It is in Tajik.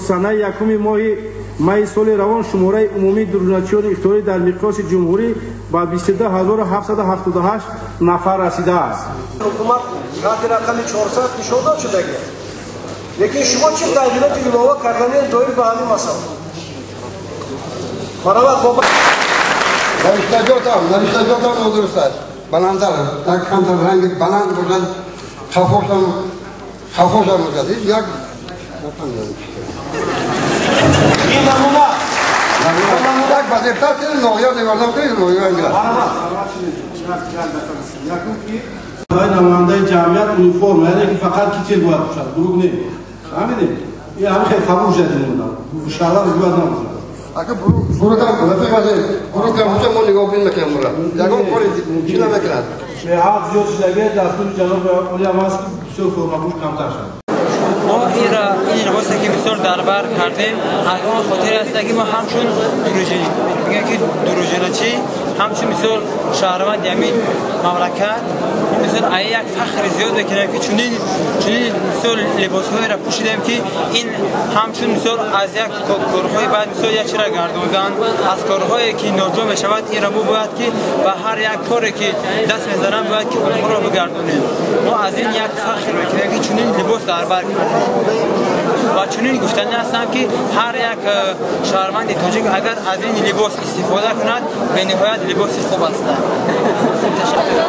санаи 1 моҳи майи соли равон шумораи умумии дуружначиёни ихтиёрӣ дар миқёси ҷумҳурӣ ба 22778 нафар расидааст. ҳукумат қадри рақами 400 нишон дод шудагӣ. лекин шумо чӣ тағйироти илова кардани доир ба ҳамин масъала? Барават бо нариштаҷотам нодуруст аст. Баландар, як камтар ранги баланд бошад, хаффофам бошад. Як ин намуна як ба депутат ноҳият невардам кунед ноҳият мегирад. برای نماینده جمعیت اونیفرم یعنی که فقط کیتل باید باشد دروغ نیست همینه این همه خیلی خاموش شدیم اون شهرها رو باید نباشد اگه برودم رفیق از برودم همچه ما نگاه بین میکنم برا یکم کاری چی نمیکند به حق زیاد شدگه دستور جناب اولی هم هست بسیار فرمابوش کمتر شد ما این لباسی که بسیار دربار کردیم اگر خاطر است که ما همچون دروژنچی همچون بسیار شهروند یمین مملکت بسیار یک فخر زیاد بکنیم که چنین بسیار لباس‌هایی را پوشیدیم که این همچون بسیار از یک کارهای بعد بسیار یک چیز را گرداندن از کارهایی که ناجور میشود این را باید که به هر یک کاری که دست میزنم باید که اونها را بگردانیم ما از این یک فخر بکنیم که چنین لباس دربار کردیم و چنین گفتنی هستم که هر یک شهروند تاجیک اگر از این لباس استفاده کند به نهایت لباس خوب است. تشکر.